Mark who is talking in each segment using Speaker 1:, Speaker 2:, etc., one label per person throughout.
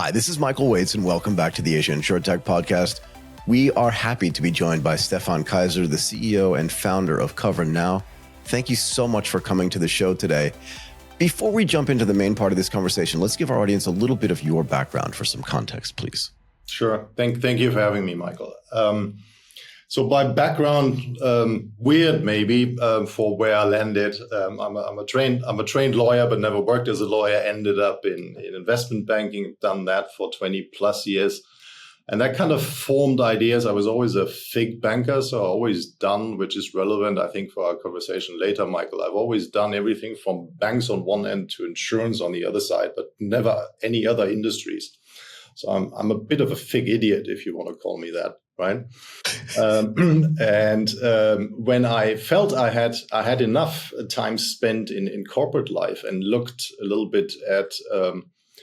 Speaker 1: Hi, this is Michael Waits, and welcome back to the Asia InsurTech Podcast. We are happy to be joined by Stephan Kaiser, the CEO and founder of KoverNow. Thank you so much for coming to the show today. Before we jump into the main part of this conversation, let's give our audience a little bit of your background for some context, please.
Speaker 2: Sure. Thank you for having me, Michael. So by background, weird maybe for where I landed. I'm a trained lawyer, but never worked as a lawyer. Ended up in investment banking. Done that for 20 plus years, and that kind of formed ideas. I was always a fig banker, so I always done, which is relevant, I think, for our conversation later, Michael. I've always done everything from banks on one end to insurance on the other side, but never any other industries. So I'm a bit of a fig idiot, if you want to call me that, right? When I felt I had enough time spent in corporate life and looked a little bit at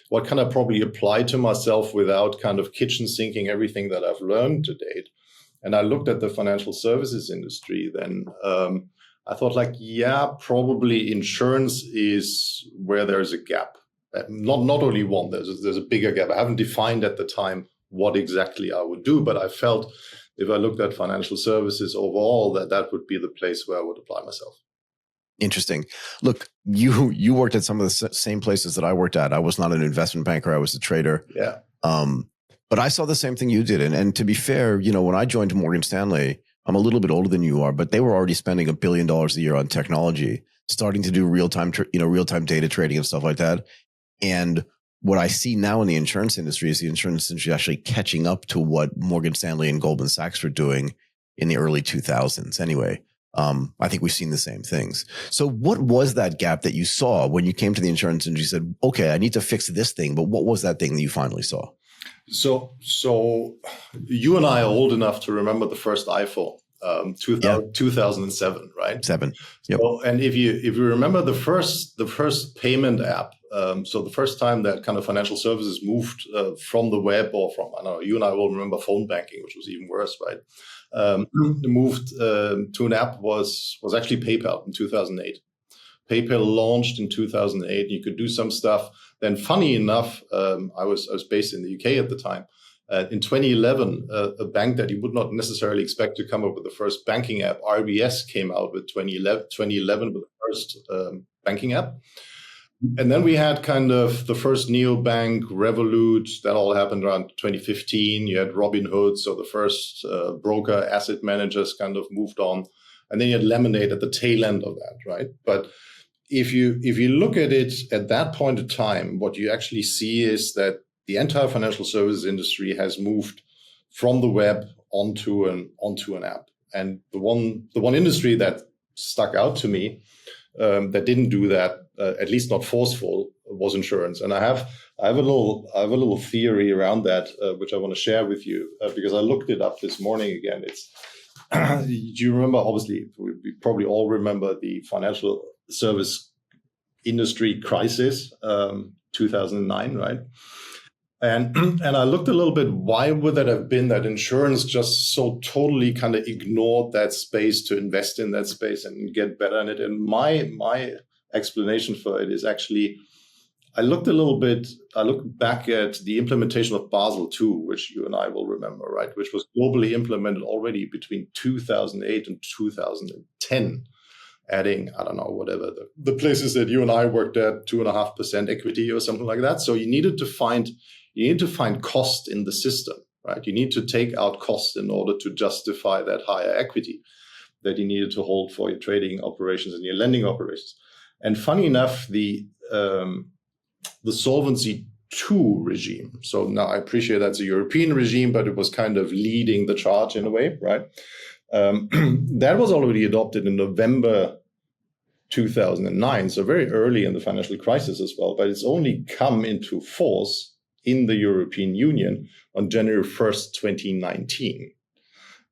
Speaker 2: what can I probably apply to myself without kind of kitchen sinking everything that I've learned to date, and I looked at the financial services industry, then I thought probably insurance is where there's a gap. Not only one, there's a bigger gap. I haven't defined at the time what exactly I would do, but I felt if I looked at financial services overall, that would be the place where I would apply myself.
Speaker 1: Interesting. Look, you worked at some of the same places that I worked at. I was not an investment banker. I was a trader.
Speaker 2: Yeah.
Speaker 1: But I saw the same thing you did. And to be fair, when I joined Morgan Stanley, I'm a little bit older than you are, but they were already spending $1 billion a year on technology, starting to do real-time data trading and stuff like that. And what I see now in the insurance industry is the insurance industry actually catching up to what Morgan Stanley and Goldman Sachs were doing in the early 2000s. Anyway, I think we've seen the same things. So what was that gap that you saw when you came to the insurance industry? You said, okay, I need to fix this thing. But what was that thing that you finally saw?
Speaker 2: So you and I are old enough to remember the first iPhone. 2007, right?
Speaker 1: 7. Yep.
Speaker 2: So, and if you remember the first payment app, so the first time that kind of financial services moved from the web or from, I don't know, you and I will remember phone banking, which was even worse, right? Moved to an app was actually PayPal in 2008. PayPal launched in 2008. You could do some stuff. Then, funny enough, I was based in the UK at the time. In 2011, a bank that you would not necessarily expect to come up with the first banking app, RBS, came out with 2011 with the first banking app. And then we had kind of the first neobank, Revolut. That all happened around 2015. You had Robinhood, so the first broker asset managers kind of moved on. And then you had Lemonade at the tail end of that, right? But if you look at it at that point in time, what you actually see is that the entire financial services industry has moved from the web onto an app. And the one industry that stuck out to me that didn't do that, at least not forceful, was insurance. And I have a little theory around that, which I want to share with you because I looked it up this morning again. It's do you remember? Obviously, we probably all remember the financial service industry crisis, 2009, right? And I looked a little bit, why would that have been that insurance just so totally kind of ignored that space to invest in that space and get better in it? And my explanation for it is actually, I looked back at the implementation of Basel II, which you and I will remember, right? Which was globally implemented already between 2008 and 2010. Adding, I don't know, whatever, the places that you and I worked at, 2.5% equity or something like that. So you need to find cost in the system, right? You need to take out cost in order to justify that higher equity that you needed to hold for your trading operations and your lending operations. And funny enough, the Solvency II regime. So now I appreciate that's a European regime, but it was kind of leading the charge in a way, right? That was already adopted in November 2009, so very early in the financial crisis as well, but it's only come into force in the European Union on January 1st, 2019.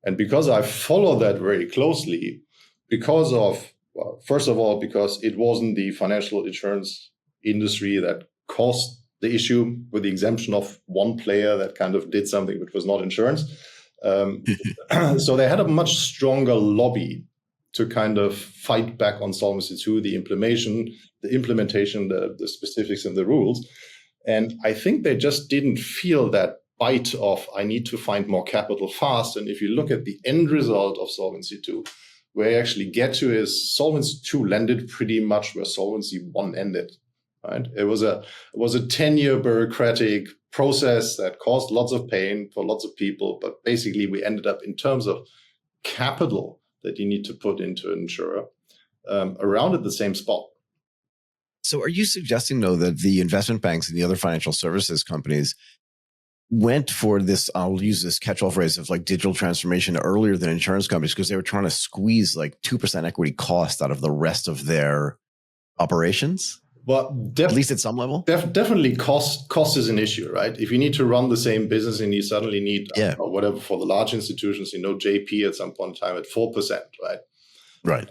Speaker 2: And because I follow that very closely, because it wasn't the financial insurance industry that caused the issue with the exemption of one player that kind of did something which was not insurance. So they had a much stronger lobby to kind of fight back on Solvency II, the implementation, the specifics and the rules. And I think they just didn't feel that bite of, I need to find more capital fast. And if you look at the end result of Solvency II, where you actually get to is Solvency II landed pretty much where Solvency I ended. Right? It was a 10-year bureaucratic process that caused lots of pain for lots of people. But basically, we ended up in terms of capital that you need to put into an insurer around at the same spot.
Speaker 1: So are you suggesting, though, that the investment banks and the other financial services companies went for this, I'll use this catch-all phrase of like digital transformation earlier than insurance companies because they were trying to squeeze like 2% equity cost out of the rest of their operations?
Speaker 2: Well,
Speaker 1: at least at some level?
Speaker 2: Definitely cost is an issue, right? If you need to run the same business and you suddenly need, or whatever, for the large institutions, JP at some point in time at 4%, right?
Speaker 1: Right.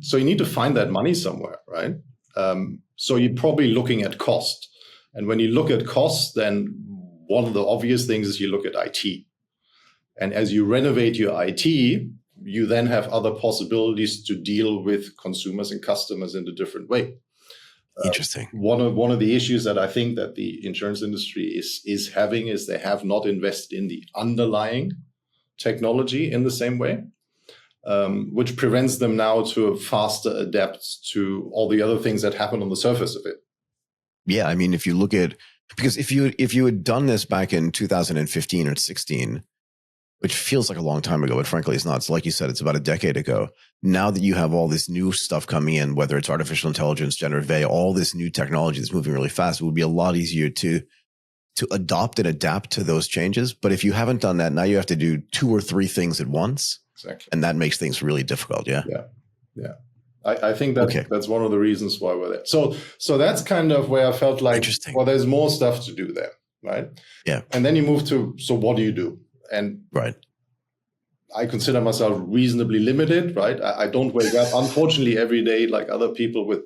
Speaker 2: So you need to find that money somewhere, right? So you're probably looking at cost. And when you look at cost, then one of the obvious things is you look at IT. And as you renovate your IT, you then have other possibilities to deal with consumers and customers in a different way.
Speaker 1: Interesting.
Speaker 2: One of the issues that I think that the insurance industry is having is they have not invested in the underlying technology in the same way, which prevents them now to faster adapt to all the other things that happen on the surface of it.
Speaker 1: Yeah, I mean, if you look at, because if you had done this back in 2015 or 16, which feels like a long time ago, but frankly, it's not. It's like you said, it's about a decade ago. Now that you have all this new stuff coming in, whether it's artificial intelligence, generative AI, all this new technology that's moving really fast, it would be a lot easier to adopt and adapt to those changes. But if you haven't done that, now you have to do 2 or 3 things at once.
Speaker 2: Exactly.
Speaker 1: And that makes things really difficult. Yeah.
Speaker 2: Yeah. I think that's one of the reasons why we're there. So that's kind of where I felt like, well, there's more stuff to do there, right?
Speaker 1: Yeah.
Speaker 2: And then you move to, so what do you do? And
Speaker 1: right.
Speaker 2: I consider myself reasonably limited, right? I don't wake up, unfortunately, every day like other people with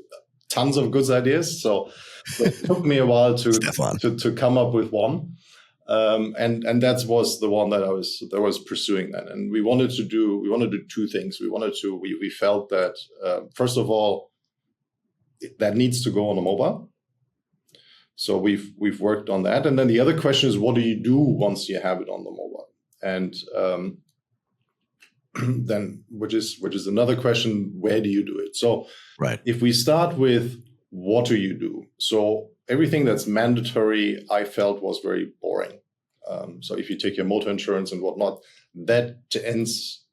Speaker 2: tons of good ideas. So it took me a while to come up with one. And that was the one that I was pursuing then. And we wanted to do 2 things. We felt that, first of all, that needs to go on a mobile. So we've worked on that. And then the other question is, what do you do once you have it on the mobile? And then, which is another question, where do you do it? So
Speaker 1: right.
Speaker 2: If we start with what do you do? So everything that's mandatory, I felt was very boring. So if you take your motor insurance and whatnot, that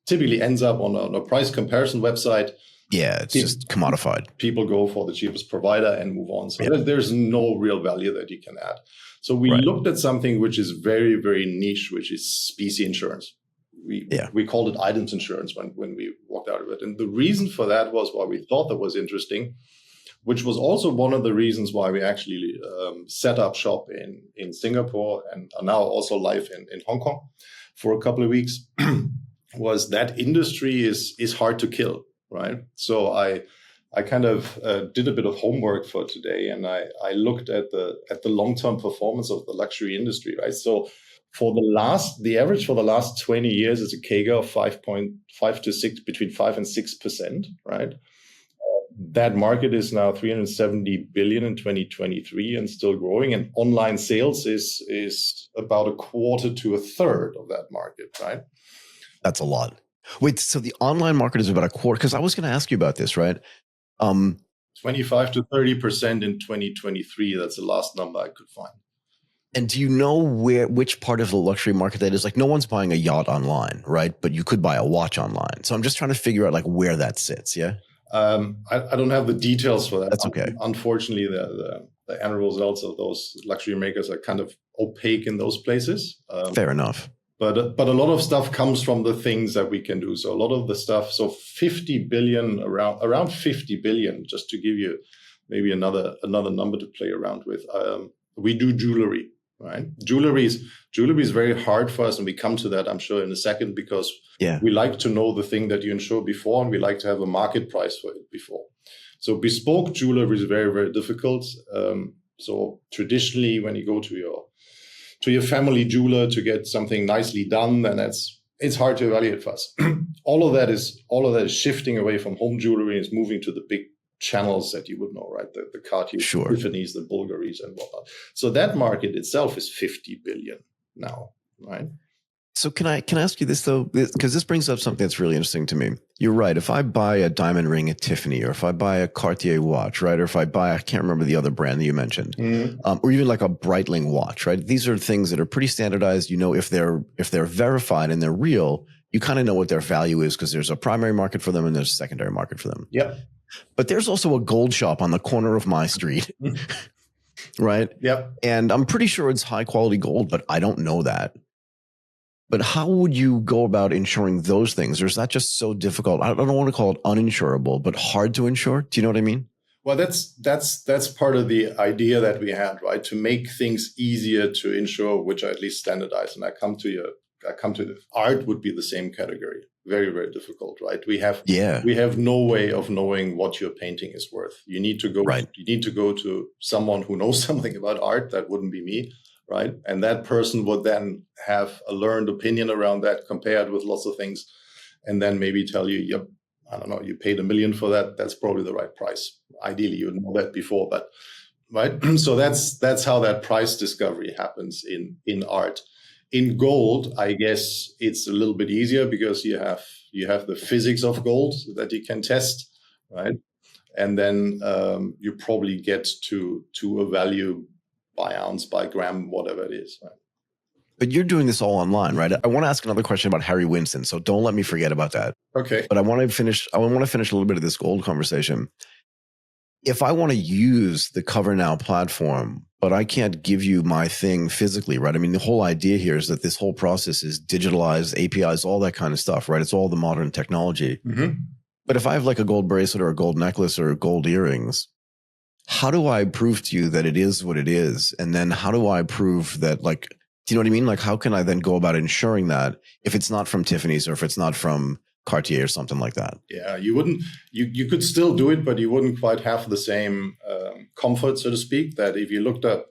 Speaker 2: typically ends up on a price comparison website.
Speaker 1: Yeah, it's just commodified.
Speaker 2: People go for the cheapest provider and move on. So there's no real value that you can add. So we looked at something which is very, very niche, which is specie insurance. We called it items insurance when we walked out of it. And the reason for that was why we thought that was interesting, which was also one of the reasons why we actually set up shop in Singapore and are now also live in Hong Kong for a couple of weeks, was that industry is hard to kill, right? So I kind of did a bit of homework for today, and I looked at the long-term performance of the luxury industry, right? So the average for the last 20 years is a CAGR of 5.5 to 6, between 5 and 6%, right? That market is now 370 billion in 2023 and still growing. And online sales is about a quarter to a third of that market, right?
Speaker 1: That's a lot. Wait, so the online market is about a quarter? Because I was going to ask you about this, right?
Speaker 2: 25 to 30% in 2023. That's the last number I could find.
Speaker 1: And do you know which part of the luxury market that is? Like, no one's buying a yacht online, right? But you could buy a watch online. So I'm just trying to figure out like where that sits. Yeah.
Speaker 2: I don't have the details for that.
Speaker 1: That's okay.
Speaker 2: Unfortunately, the end results of those luxury makers are kind of opaque in those places.
Speaker 1: Fair enough.
Speaker 2: But a lot of stuff comes from the things that we can do. So a lot of the stuff, so 50 billion, around 50 billion, just to give you maybe another number to play around with. We do jewelry, right? Jewelry is very hard for us, and we come to that, I'm sure, in a second, because we like to know the thing that you insure before, and we like to have a market price for it before. So bespoke jewelry is very, very difficult. So traditionally, when you go to your family jeweler to get something nicely done, then it's hard to evaluate for us. All of that is shifting away from home jewelry and is moving to the channels that you would know, right? The Cartier,
Speaker 1: Sure.
Speaker 2: Tiffany's, the Bulgaris and whatnot. So that market itself is 50 billion now, right?
Speaker 1: So can I ask you this though? Because this brings up something that's really interesting to me. You're right. If I buy a diamond ring at Tiffany, or if I buy a Cartier watch, right, or if I buy, I can't remember the other brand that you mentioned, or even like a Breitling watch, right? These are things that are pretty standardized. You know, if they're verified and they're real, you kind of know what their value is because there's a primary market for them and there's a secondary market for them.
Speaker 2: Yep.
Speaker 1: But there's also a gold shop on the corner of my street, right?
Speaker 2: Yep.
Speaker 1: And I'm pretty sure it's high quality gold, but I don't know that. But how would you go about insuring those things? Or is that just so difficult? I don't want to call it uninsurable, but hard to insure. Do you know what I mean?
Speaker 2: Well, that's part of the idea that we had, right? To make things easier to insure, which are at least standardized. And I come to the art would be the same category. Very, very difficult, right? We have no way of knowing what your painting is worth. You need to go to someone who knows something about art. That wouldn't be me. Right. And that person would then have a learned opinion around that compared with lots of things. And then maybe tell you, yep, I don't know, you paid $1 million for that. That's probably the right price. Ideally, you would know that before, but right. So that's how that price discovery happens in art. In gold, I guess it's a little bit easier because you have the physics of gold that you can test, right? And then you probably get to a value by ounce, by gram, whatever it is. Right?
Speaker 1: But you're doing this all online, right? I want to ask another question about Harry Winston, so don't let me forget about that.
Speaker 2: Okay.
Speaker 1: But I want to finish a little bit of this gold conversation. If I want to use the KoverNow platform, but I can't give you my thing physically, right? I mean, the whole idea here is that this whole process is digitalized, APIs, all that kind of stuff, right? It's all the modern technology. Mm-hmm. But if I have like a gold bracelet or a gold necklace or gold earrings, how do I prove to you that it is what it is? And then how do I prove that, like, do you know what I mean? Like, how can I then go about ensuring that if it's not from Tiffany's or if it's not from Cartier or something like that?
Speaker 2: Yeah, you could still do it, but you wouldn't quite have the same comfort, so to speak, that if you looked up,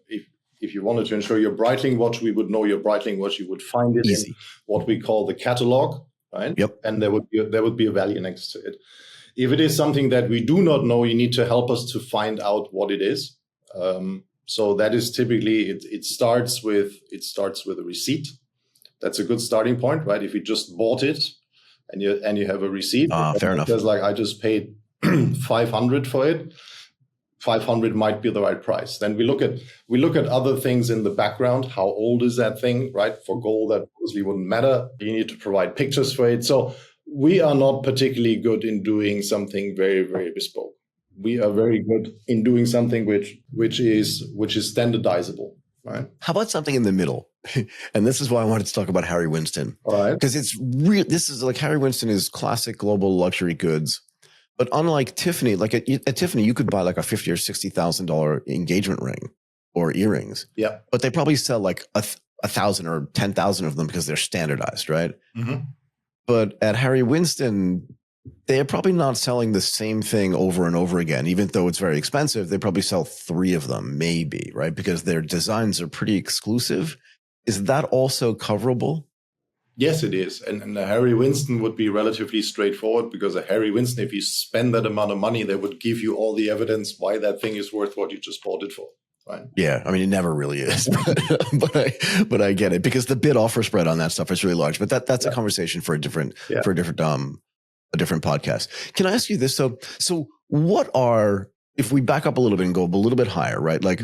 Speaker 2: if you wanted to insure your Breitling watch, we would know your Breitling watch. You would find it in what we call the catalog, right?
Speaker 1: Yep.
Speaker 2: And there would be a value next to it. If it is something that we do not know, you need to help us to find out what it is. So that is typically it starts with a receipt. That's a good starting point, right? If you just bought it and you have a receipt,
Speaker 1: fair enough.
Speaker 2: Because like I just paid $500 for it. 500 might be the right price. Then we look at other things in the background. How old is that thing, right? For gold, that obviously wouldn't matter. You need to provide pictures for it. So we are not particularly good in doing something very, very bespoke. We are very good in doing something which is standardizable, right?
Speaker 1: How about something in the middle? And this is why I wanted to talk about Harry Winston.
Speaker 2: All right.
Speaker 1: Because it's real. This is like Harry Winston is classic global luxury goods. But unlike Tiffany, like at Tiffany, you could buy like a $50,000 or $60,000 engagement ring or earrings.
Speaker 2: Yeah.
Speaker 1: But they probably sell like 1,000 or 10,000 of them because they're standardized, right? Mm-hmm. But at Harry Winston, they're probably not selling the same thing over and over again. Even though it's very expensive, they probably sell 3 of them, maybe, right? Because their designs are pretty exclusive. Is that also coverable?
Speaker 2: Yes, it is. And a Harry Winston would be relatively straightforward because a Harry Winston, if you spend that amount of money, they would give you all the evidence why that thing is worth what you just bought it for. Right.
Speaker 1: Yeah, I mean, it never really is, but I get it because the bid offer spread on that stuff is really large. But that's a conversation for a different podcast. Can I ask you this? So what are, if we back up a little bit and go a little bit higher, right? Like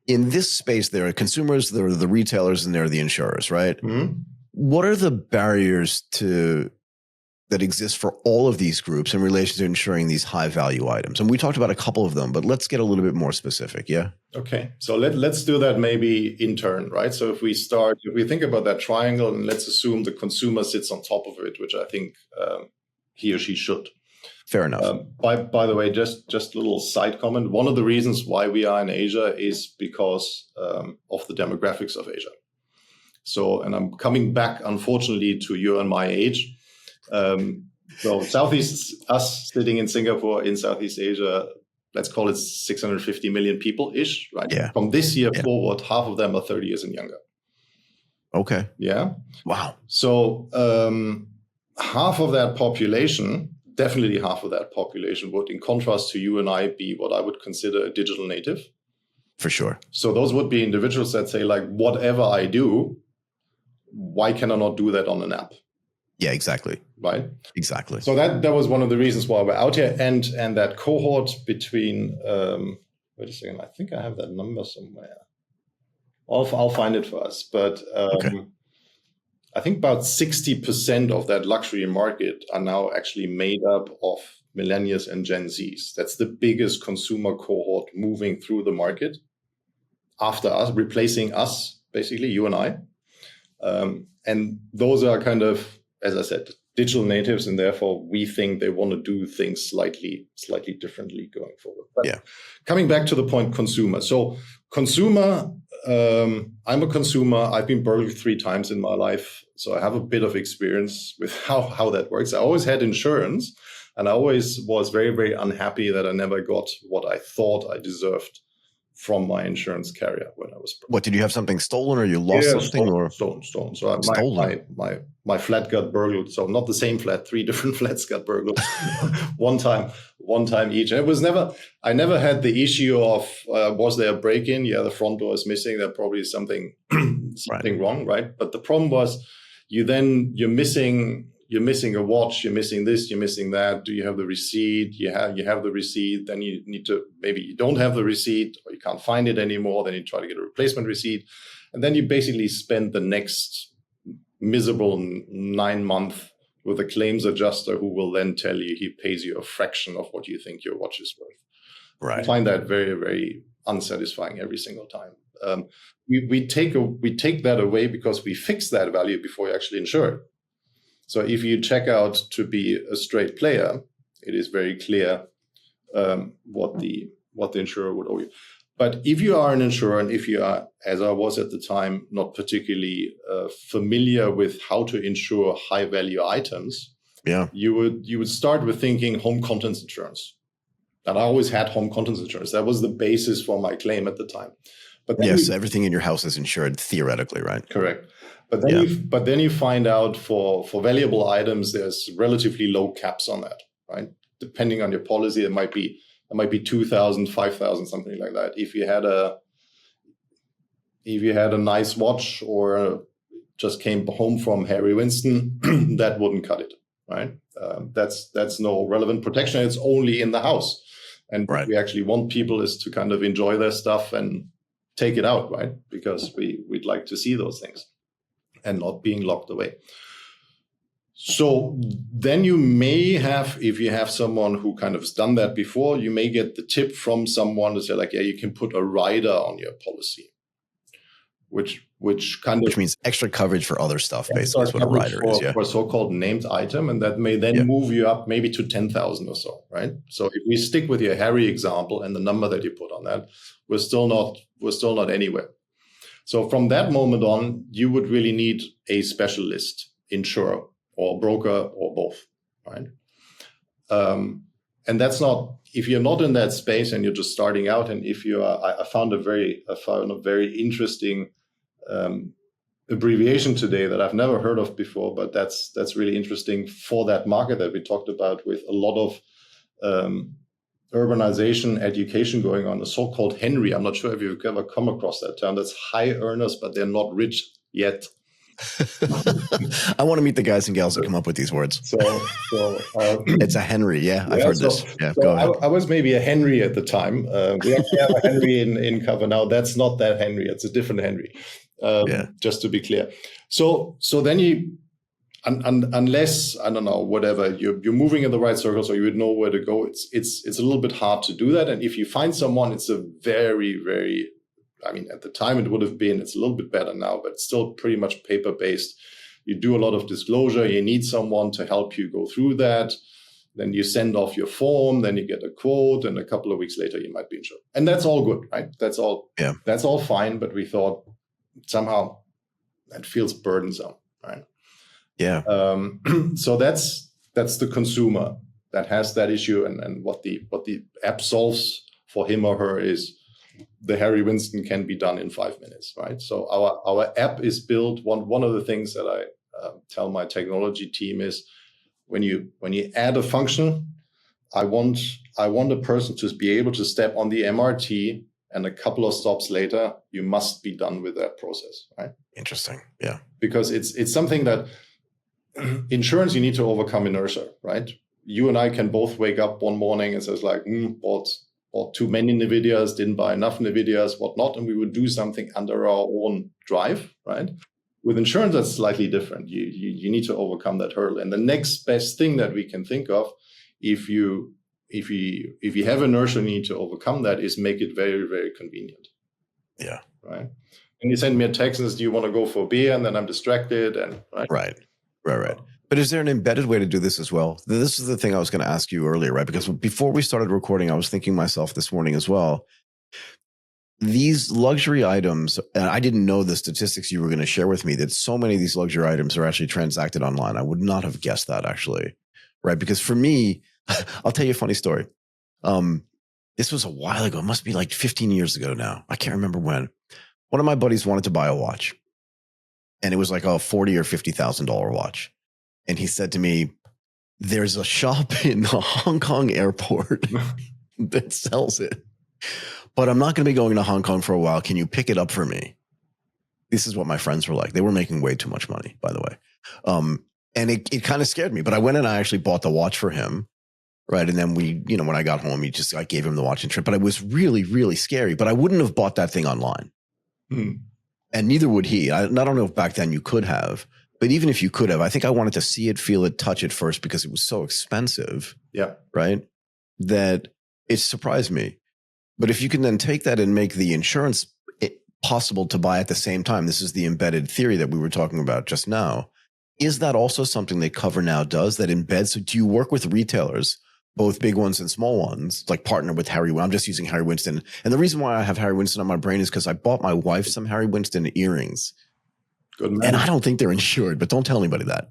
Speaker 1: in this space, there are consumers, there are the retailers, and there are the insurers, right? Mm-hmm. What are the barriers that exist for all of these groups in relation to insuring these high value items? And we talked about a couple of them, but let's get a little bit more specific. Yeah. Okay.
Speaker 2: So let's do that maybe in turn, right? So if we think about that triangle and let's assume the consumer sits on top of it, which I think he or she should.
Speaker 1: Fair enough.
Speaker 2: By the way, just a little side comment. One of the reasons why we are in Asia is because of the demographics of Asia. So, and I'm coming back, unfortunately, to you and my age. So us sitting in Singapore, in Southeast Asia, let's call it 650 million people-ish, right?
Speaker 1: Yeah.
Speaker 2: From this year forward, half of them are 30 years and younger.
Speaker 1: Okay.
Speaker 2: Yeah.
Speaker 1: Wow.
Speaker 2: So half of that population definitely half of that population would, in contrast to you and I, be what I would consider a digital native.
Speaker 1: For sure.
Speaker 2: So those would be individuals that say, like, whatever I do, why can I not do that on an app?
Speaker 1: Yeah, exactly.
Speaker 2: Right?
Speaker 1: Exactly.
Speaker 2: So that was one of the reasons why we're out here. And that cohort between, wait a second, I think I have that number somewhere. I'll find it for us. But
Speaker 1: Okay.
Speaker 2: I think about 60% of that luxury market are now actually made up of millennials and Gen Zs. That's the biggest consumer cohort moving through the market after us, replacing us, basically, you and I. And those are kind of, as I said, digital natives, and therefore we think they want to do things slightly differently going forward. But
Speaker 1: yeah.
Speaker 2: Coming back to the point, consumer. So consumer, I'm a consumer. I've been burgled 3 times in my life, so I have a bit of experience with how that works. I always had insurance, and I always was very, very unhappy that I never got what I thought I deserved from my insurance carrier when I was burgled.
Speaker 1: What, did you have something stolen, or you lost something?
Speaker 2: Stolen. So
Speaker 1: Stolen.
Speaker 2: my flat got burgled. So not the same flat, 3 different flats got burgled one time each. And it was I never had the issue of, was there a break-in? Yeah, the front door is missing. There probably is something wrong, right? But the problem was you're missing a watch, you're missing this, you're missing that. Do you have the receipt? You have the receipt. Then you need to, maybe you don't have the receipt, or you can't find it anymore. Then you try to get a replacement receipt. And then you basically spend the next miserable 9 months with a claims adjuster who will then tell you he pays you a fraction of what you think your watch is worth.
Speaker 1: Right.
Speaker 2: I find that very, very unsatisfying every single time. We take that away because we fix that value before you actually insure it. So if you check out to be a straight player, it is very clear what the insurer would owe you. But if you are an insurer, and if you are, as I was at the time, not particularly familiar with how to insure high value items, you would start with thinking home contents insurance. And I always had home contents insurance. That was the basis for my claim at the time. But
Speaker 1: yes, everything in your house is insured theoretically, right?
Speaker 2: Correct. But then you find out for valuable items, there's relatively low caps on that, right? Depending on your policy, it might be 2,000, 5,000, something like that. If you had a nice watch or just came home from Harry Winston, that wouldn't cut it, right? That's no relevant protection. It's only in the house. And what we actually want people is to kind of enjoy their stuff and take it out, right? Because we'd like to see those things and not being locked away. So then you may have, if you have someone who kind of has done that before, you may get the tip from someone to say, like, yeah, you can put a rider on your policy, which
Speaker 1: means extra coverage for other stuff, basically, is what a rider is,
Speaker 2: for a so-called named item, and that may then move you up maybe to 10,000 or so, right? So if we stick with your Harry example and the number that you put on that, we're still not anywhere. So from that moment on, you would really need a specialist insurer or broker or both, right? And that's not, if you're not in that space and you're just starting out, and if you are, I found a very interesting abbreviation today that I've never heard of before, but that's really interesting for that market that we talked about, with a lot of urbanization, education going on, the so-called Henry. I'm not sure if you've ever come across that term. That's high earners, but they're not rich yet.
Speaker 1: I want to meet the guys and gals that come up with these words.
Speaker 2: So
Speaker 1: it's a Henry. Yeah, I've heard this. Yeah, go ahead.
Speaker 2: I was maybe a Henry at the time. We actually have a Henry in KoverNow. That's not that Henry. It's a different Henry. Just to be clear. So then you, unless, I don't know, whatever, you're moving in the right circles or you would know where to go, it's a little bit hard to do that. And if you find someone, it's a very, very, I mean, at the time it would have been, it's a little bit better now, but still pretty much paper-based. You do a lot of disclosure. You need someone to help you go through that. Then you send off your form, then you get a quote, and a couple of weeks later you might be insured. And that's all good, right? That's all fine. But we thought somehow that feels burdensome, right?
Speaker 1: Yeah.
Speaker 2: So that's the consumer that has that issue, and what the app solves for him or her is the Harry Winston can be done in 5 minutes, right? So our app is built. One of the things that I tell my technology team is when you add a function, I want a person to be able to step on the MRT, and a couple of stops later, you must be done with that process, right?
Speaker 1: Interesting. Yeah.
Speaker 2: Because it's something that insurance, you need to overcome inertia, right? You and I can both wake up one morning and says like, bought too many NVIDIAs, didn't buy enough NVIDIAs, whatnot, and we would do something under our own drive, right? With insurance, that's slightly different. You need to overcome that hurdle. And the next best thing that we can think of, if you have inertia, you need to overcome that, is make it very, very convenient.
Speaker 1: Yeah.
Speaker 2: Right. And you send me a text and says, do you want to go for a beer? And then I'm distracted. And
Speaker 1: right. But is there an embedded way to do this as well? This is the thing I was going to ask you earlier, right? Because before we started recording, I was thinking myself this morning as well. These luxury items, and I didn't know the statistics you were going to share with me, that so many of these luxury items are actually transacted online. I would not have guessed that, actually, right? Because for me, I'll tell you a funny story. This was a while ago. It must be like 15 years ago now. I can't remember when. One of my buddies wanted to buy a watch, and it was like a $40,000 or $50,000 watch. And he said to me, there's a shop in the Hong Kong airport that sells it, but I'm not going to be going to Hong Kong for a while. Can you pick it up for me? This is what my friends were like. They were making way too much money, by the way. And it kind of scared me, but I went and I actually bought the watch for him. Right. And then when I got home, I gave him the watch and trip, but it was really, really scary, but I wouldn't have bought that thing online. And neither would he. I don't know if back then you could have, but even if you could have, I think I wanted to see it, feel it, touch it first, because it was so expensive.
Speaker 2: Yeah.
Speaker 1: Right. That it surprised me. But if you can then take that and make the insurance possible to buy at the same time, this is the embedded theory that we were talking about just now. Is that also something that KoverNow does, that embeds? So do you work with retailers, both big ones and small ones, like partner with Harry? I'm just using Harry Winston. And the reason why I have Harry Winston on my brain is because I bought my wife some Harry Winston earrings.
Speaker 2: Good man.
Speaker 1: And I don't think they're insured, but don't tell anybody that.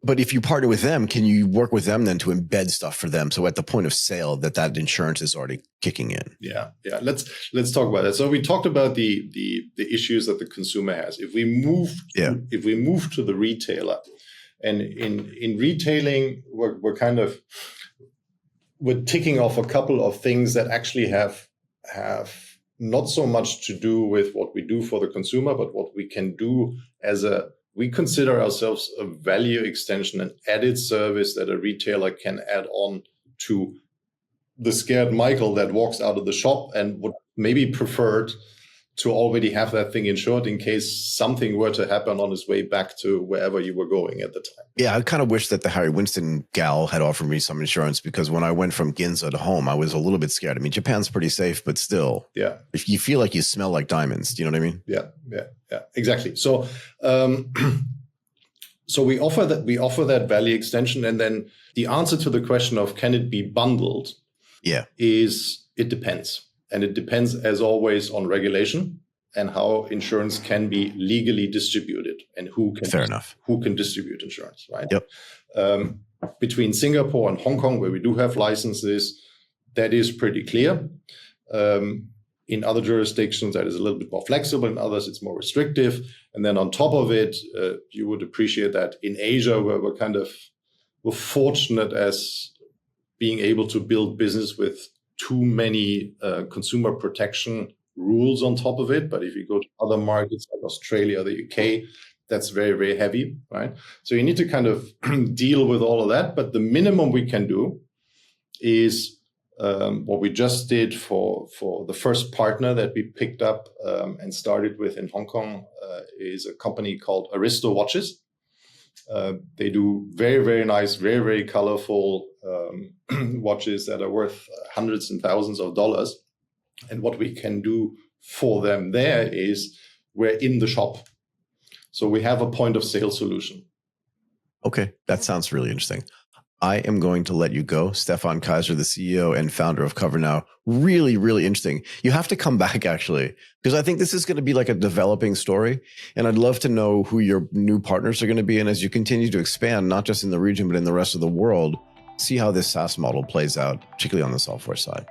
Speaker 1: But if you partner with them, can you work with them then to embed stuff for them? So at the point of sale, that insurance is already kicking in.
Speaker 2: Yeah. Let's talk about that. So we talked about the issues that the consumer has. If we move to the retailer, and in retailing, we're ticking off a couple of things that actually have not so much to do with what we do for the consumer, but what we can do we consider ourselves a value extension, an added service that a retailer can add on to the scared Michael that walks out of the shop and would maybe preferred to already have that thing insured in case something were to happen on his way back to wherever you were going at the time. Yeah,
Speaker 1: I kind of wish that the Harry Winston gal had offered me some insurance, because when I went from Ginza to home, I was a little bit scared. I mean, Japan's pretty safe, but still, if you feel like you smell like diamonds, do you know what I mean? Yeah, exactly.
Speaker 2: So, so we offer that value extension, and then the answer to the question of can it be bundled? Is it depends. And it depends, as always, on regulation and how insurance can be legally distributed and who can distribute insurance, right?
Speaker 1: Yep.
Speaker 2: Between Singapore and Hong Kong, where we do have licenses, that is pretty clear. In other jurisdictions, that is a little bit more flexible. In others, it's more restrictive. And then on top of it, you would appreciate that in Asia, where we're fortunate as being able to build business with too many consumer protection rules on top of it. But if you go to other markets like Australia or the UK, that's very, very heavy, right? So you need to kind of deal with all of that. But the minimum we can do is what we just did for the first partner that we picked up and started with in Hong Kong is a company called Aristo Watches. They do very, very nice, very, very colorful watches that are worth hundreds and thousands of dollars. And what we can do for them there is we're in the shop. So we have a point of sale solution.
Speaker 1: Okay, that sounds really interesting. I am going to let you go. Stephan Kaiser, the CEO and founder of KoverNow. Really, really interesting. You have to come back, actually, because I think this is going to be like a developing story. And I'd love to know who your new partners are going to be. And as you continue to expand, not just in the region, but in the rest of the world, see how this SaaS model plays out, particularly on the software side.